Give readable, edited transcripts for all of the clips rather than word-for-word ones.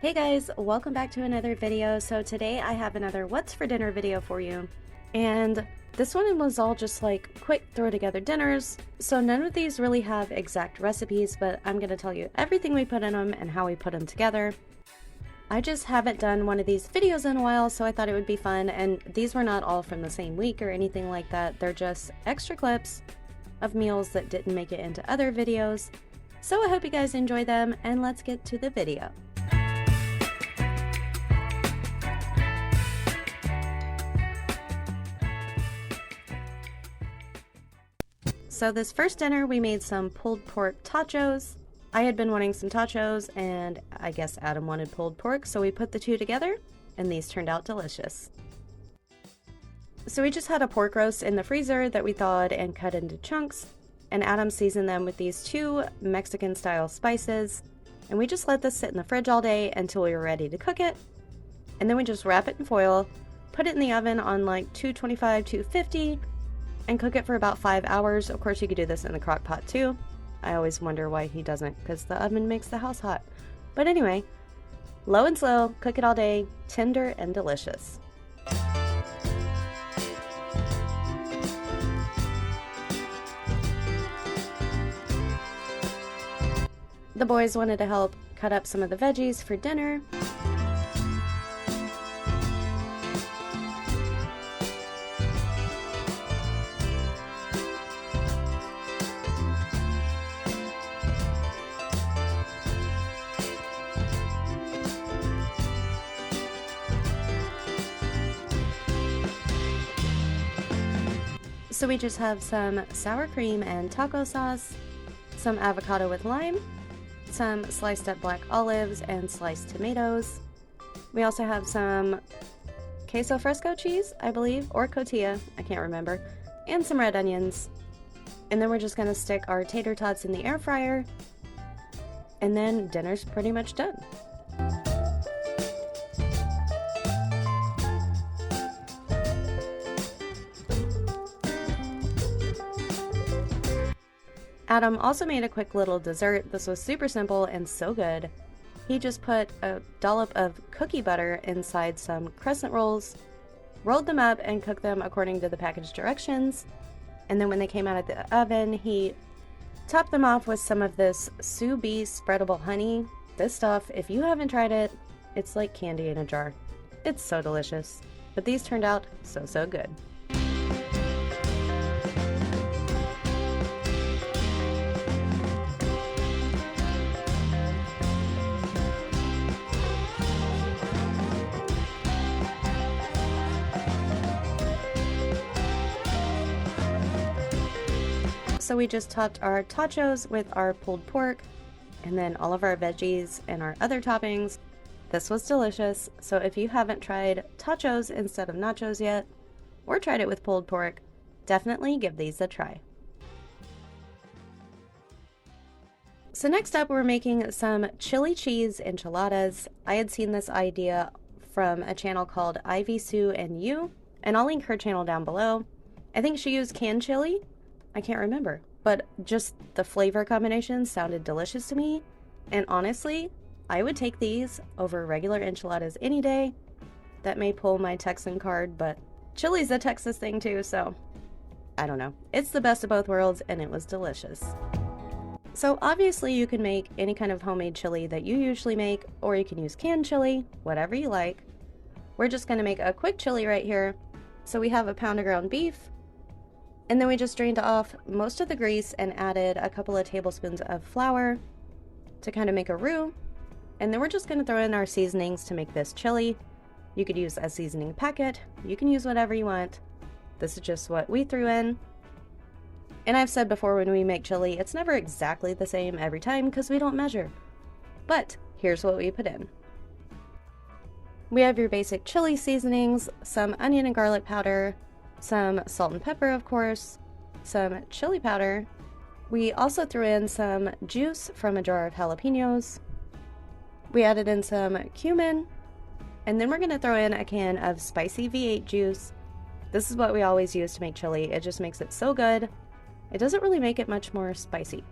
Hey guys, welcome back to another video. So today I have another what's for dinner video for you. And this one was all just like quick throw together dinners. So none of these really have exact recipes, but I'm going to tell you everything we put in them and how we put them together. I just haven't done one of these videos in a while, so I thought it would be fun. And these were not all from the same week or anything like that. They're just extra clips of meals that didn't make it into other videos. So I hope you guys enjoy them, and let's get to the video. So this first dinner we made some pulled pork totchos. I had been wanting some totchos and I guess Adam wanted pulled pork, so we put the two together and these turned out delicious. So we just had a pork roast in the freezer that we thawed and cut into chunks, and Adam seasoned them with these two Mexican style spices, and we just let this sit in the fridge all day until we were ready to cook it. And then we just wrap it in foil, put it in the oven on like 225, 250, and cook it for about 5 hours. Of course, you could do this in the crock pot too. I always wonder why he doesn't, because the oven makes the house hot. But anyway, low and slow, cook it all day, tender and delicious. The boys wanted to help cut up some of the veggies for dinner. So we just have some sour cream and taco sauce, some avocado with lime, some sliced up black olives and sliced tomatoes. We also have some queso fresco cheese, I believe, or cotija, I can't remember, and some red onions. And then we're just gonna stick our tater tots in the air fryer, and then dinner's pretty much done. Adam also made a quick little dessert. This was super simple and so good. He just put a dollop of cookie butter inside some crescent rolls, rolled them up and cooked them according to the package directions. And then when they came out of the oven, he topped them off with some of this sous vide spreadable honey. This stuff, if you haven't tried it, it's like candy in a jar. It's so delicious. But these turned out so good. So we just topped our totchos with our pulled pork and then all of our veggies and our other toppings. This was delicious. So if you haven't tried totchos instead of nachos yet, or tried it with pulled pork, definitely give these a try. So next up, we're making some chili cheese enchiladas. I had seen this idea from a channel called Ivy Sue and You, and I'll link her channel down below. I think she used canned chili. I can't remember, but just the flavor combination sounded delicious to me. And honestly, I would take these over regular enchiladas any day. That may pull my Texan card, but chili's a Texas thing too, so I don't know. It's the best of both worlds, and it was delicious. So obviously you can make any kind of homemade chili that you usually make, or you can use canned chili, whatever you like. We're just gonna make a quick chili right here. So we have a pound of ground beef, and then we just drained off most of the grease and added a couple of tablespoons of flour to kind of make a roux. And then we're just going to throw in our seasonings to make this chili. You could use a seasoning packet. You can use whatever you want. This is just what we threw in. And I've said before, when we make chili, it's never exactly the same every time because we don't measure. But here's what we put in. We have your basic chili seasonings, some onion and garlic powder, some salt and pepper, of course, some chili powder. We also threw in some juice from a jar of jalapenos. We added in some cumin, and then we're going to throw in a can of spicy V8 juice. This is what we always use to make chili. It just makes it so good. It doesn't really make it much more spicy,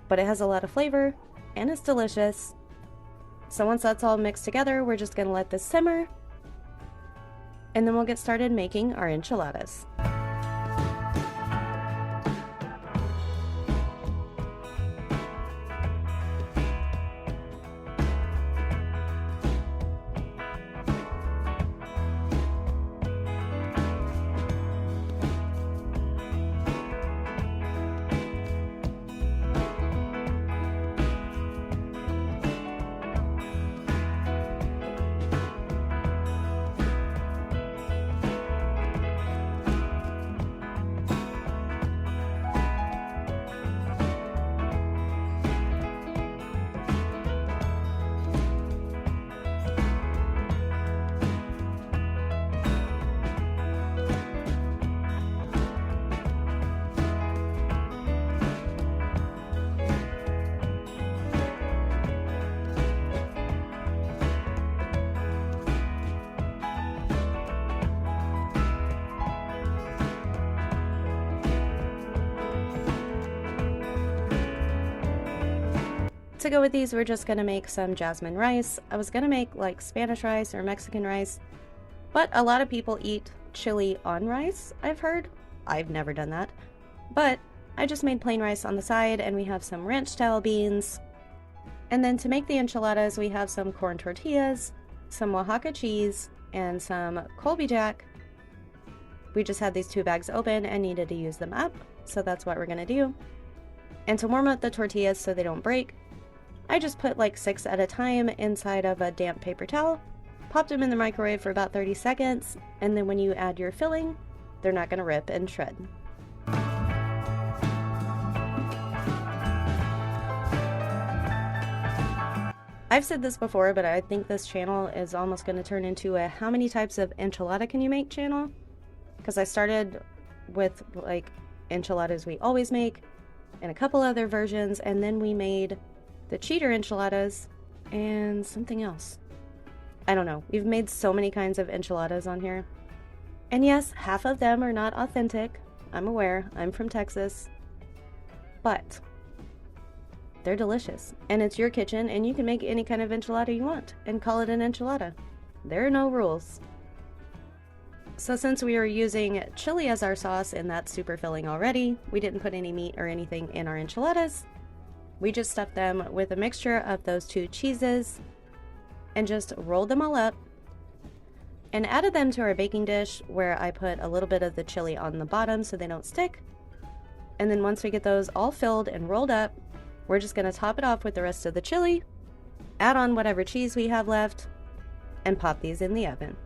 but it has a lot of flavor, and it's delicious. So once that's all mixed together, we're just gonna let this simmer, and then we'll get started making our enchiladas. To go with these, we're just gonna make some jasmine rice. I was gonna make like Spanish rice or Mexican rice, but a lot of people eat chili on rice, I've heard. I've never done that. But I just made plain rice on the side, and we have some ranch style beans. And then to make the enchiladas, we have some corn tortillas, some Oaxaca cheese, and some Colby Jack. We just had these 2 bags open and needed to use them up, so that's what we're gonna do. And to warm up the tortillas so they don't break, I just put like 6 at a time inside of a damp paper towel, popped them in the microwave for about 30 seconds, and then when you add your filling, they're not gonna rip and shred. I've said this before, but I think this channel is almost going to turn into a how many types of enchilada can you make channel? Because I started with like enchiladas we always make and a couple other versions, and then we made the cheater enchiladas and something else. I don't know. We've made so many kinds of enchiladas on here. And yes, half of them are not authentic. I'm aware. I'm from Texas. But they're delicious, and it's your kitchen, and you can make any kind of enchilada you want and call it an enchilada. There are no rules. So since we were using chili as our sauce and that's super filling already, we didn't put any meat or anything in our enchiladas. We just stuffed them with a mixture of those 2 cheeses and just rolled them all up and added them to our baking dish, where I put a little bit of the chili on the bottom so they don't stick. And then once we get those all filled and rolled up, we're just going to top it off with the rest of the chili, add on whatever cheese we have left, and pop these in the oven.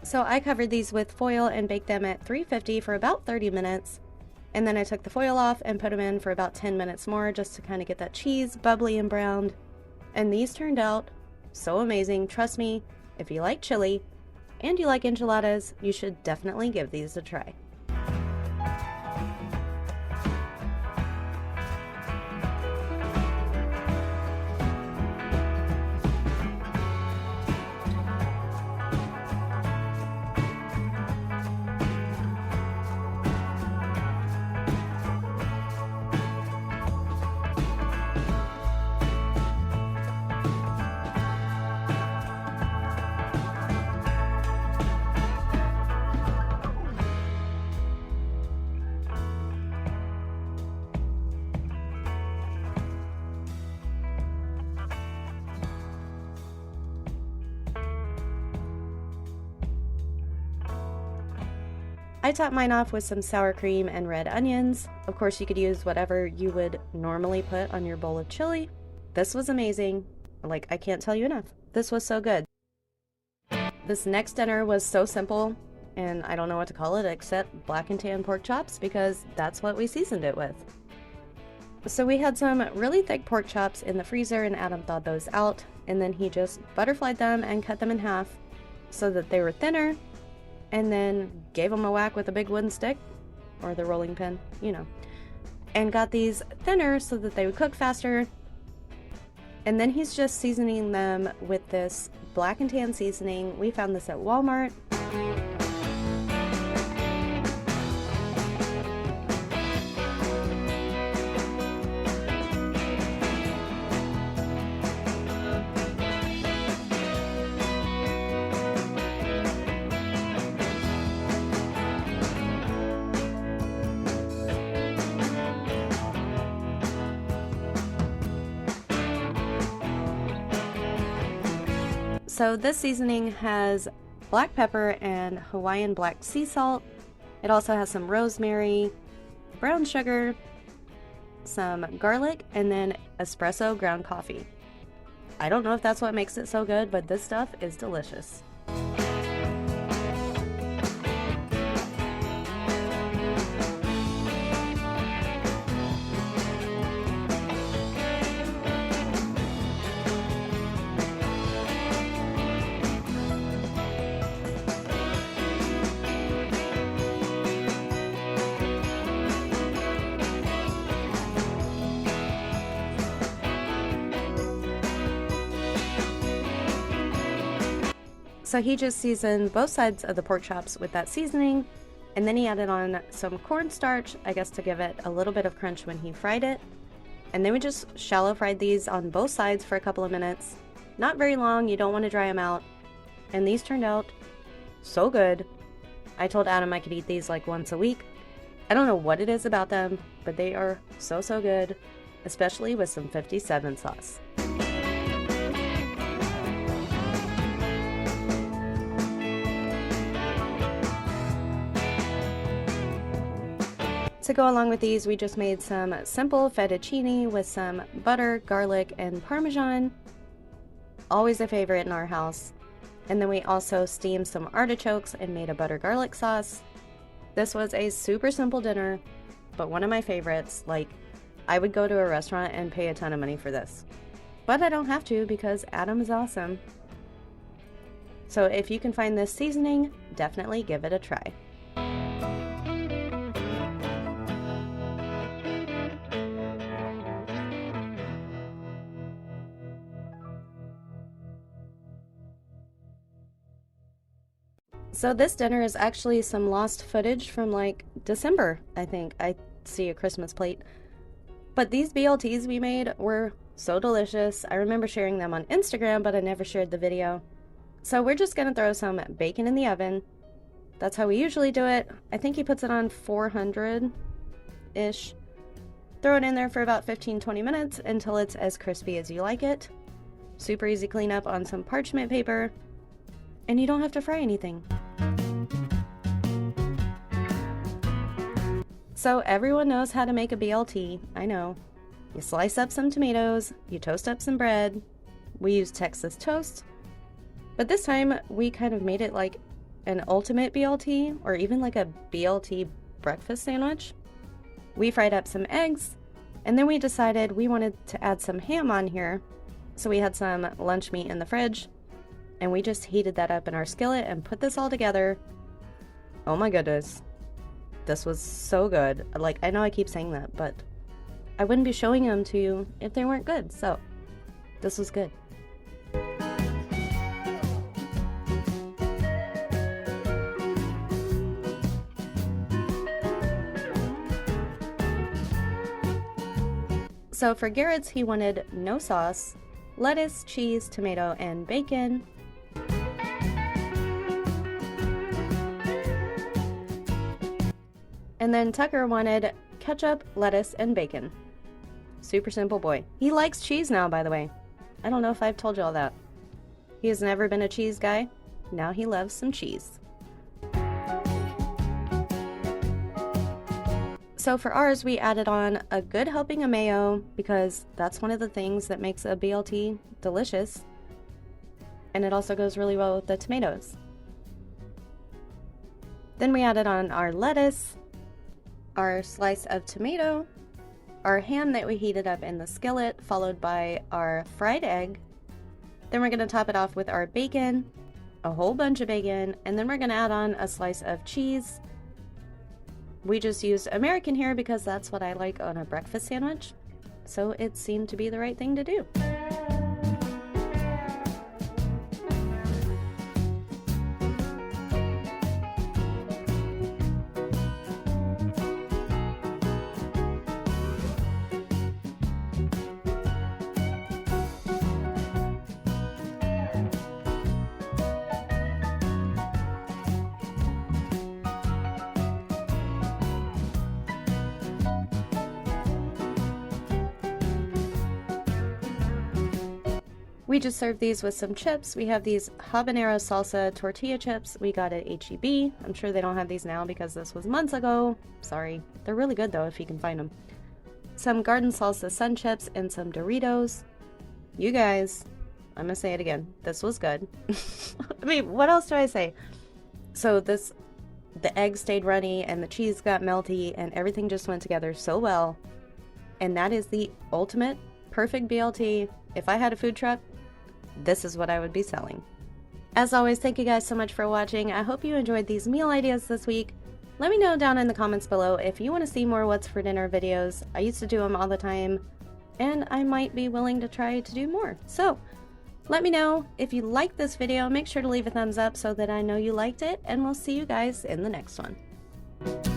So I covered these with foil and baked them at 350 for about 30 minutes. And then I took the foil off and put them in for about 10 minutes more just to kind of get that cheese bubbly and browned. And these turned out so amazing. Trust me, if you like chili and you like enchiladas, you should definitely give these a try. I topped mine off with some sour cream and red onions. Of course, you could use whatever you would normally put on your bowl of chili. This was amazing. Like, I can't tell you enough. This was so good. This next dinner was so simple, and I don't know what to call it except black and tan pork chops, because that's what we seasoned it with. So we had some really thick pork chops in the freezer, and Adam thawed those out, and then he just butterflied them and cut them in half. so that they were thinner, and then gave them a whack with a big wooden stick, or the rolling pin, you know, and got these thinner so that they would cook faster. And then he's just seasoning them with this black and tan seasoning. We found this at Walmart. So this seasoning has black pepper and Hawaiian black sea salt. It also has some rosemary, brown sugar, some garlic, and then espresso ground coffee. I don't know if that's what makes it so good, but this stuff is delicious. So he just seasoned both sides of the pork chops with that seasoning, and then he added on some cornstarch, I guess to give it a little bit of crunch when he fried it. And then we just shallow fried these on both sides for a couple of minutes. Not very long, you don't want to dry them out. And these turned out so good. I told Adam I could eat these like once a week. I don't know what it is about them, but they are so good, especially with some 57 sauce. To go along with these, we just made some simple fettuccine with some butter, garlic, and Parmesan. Always a favorite in our house. And then we also steamed some artichokes and made a butter garlic sauce. This was a super simple dinner, but one of my favorites. Like, I would go to a restaurant and pay a ton of money for this. But I don't have to because Adam is awesome. So if you can find this seasoning, definitely give it a try. So this dinner is actually some lost footage from like December, I think. I see a Christmas plate. But these BLTs we made were so delicious. I remember sharing them on Instagram, but I never shared the video. So we're just gonna throw some bacon in the oven. That's how we usually do it. I think he puts it on 400-ish. Throw it in there for about 15-20 minutes until it's as crispy as you like it. Super easy cleanup on some parchment paper. And you don't have to fry anything. So everyone knows how to make a BLT, I know. You slice up some tomatoes, you toast up some bread. We use Texas toast. But this time we kind of made it like an ultimate BLT, or even like a BLT breakfast sandwich. We fried up some eggs, and then we decided we wanted to add some ham on here. So we had some lunch meat in the fridge, and we just heated that up in our skillet and put this all together. Oh my goodness. This was so good. Like, I know I keep saying that, but I wouldn't be showing them to you if they weren't good. So, this was good. So for Garrett's, he wanted no sauce, lettuce, cheese, tomato, and bacon. And then Tucker wanted ketchup, lettuce, and bacon. Super simple boy. He likes cheese now, by the way. I don't know if I've told you all that. He has never been a cheese guy. Now he loves some cheese. So for ours, we added on a good helping of mayo because that's one of the things that makes a BLT delicious. And it also goes really well with the tomatoes. Then we added on our lettuce, our slice of tomato, our ham that we heated up in the skillet, followed by our fried egg. Then we're going to top it off with our bacon, a whole bunch of bacon, and then we're gonna add on a slice of cheese. We just used American here because that's what I like on a breakfast sandwich, so it seemed to be the right thing to do. We just served these with some chips. We have these habanero salsa tortilla chips we got at H-E-B. I'm sure they don't have these now because this was months ago. Sorry. They're really good though if you can find them. Some garden salsa sun chips and some Doritos. You guys, I'm gonna say it again. This was good. I mean, what else do I say? So the egg stayed runny and the cheese got melty and everything just went together so well. And that is the ultimate perfect BLT. If I had a food truck, this is what I would be selling. As always, thank you guys so much for watching. I hope you enjoyed these meal ideas this week. Let me know down in the comments below if you want to see more What's for Dinner videos. I used to do them all the time, and I might be willing to try to do more. So, let me know. If you liked this video, make sure to leave a thumbs up so that I know you liked it, and we'll see you guys in the next one.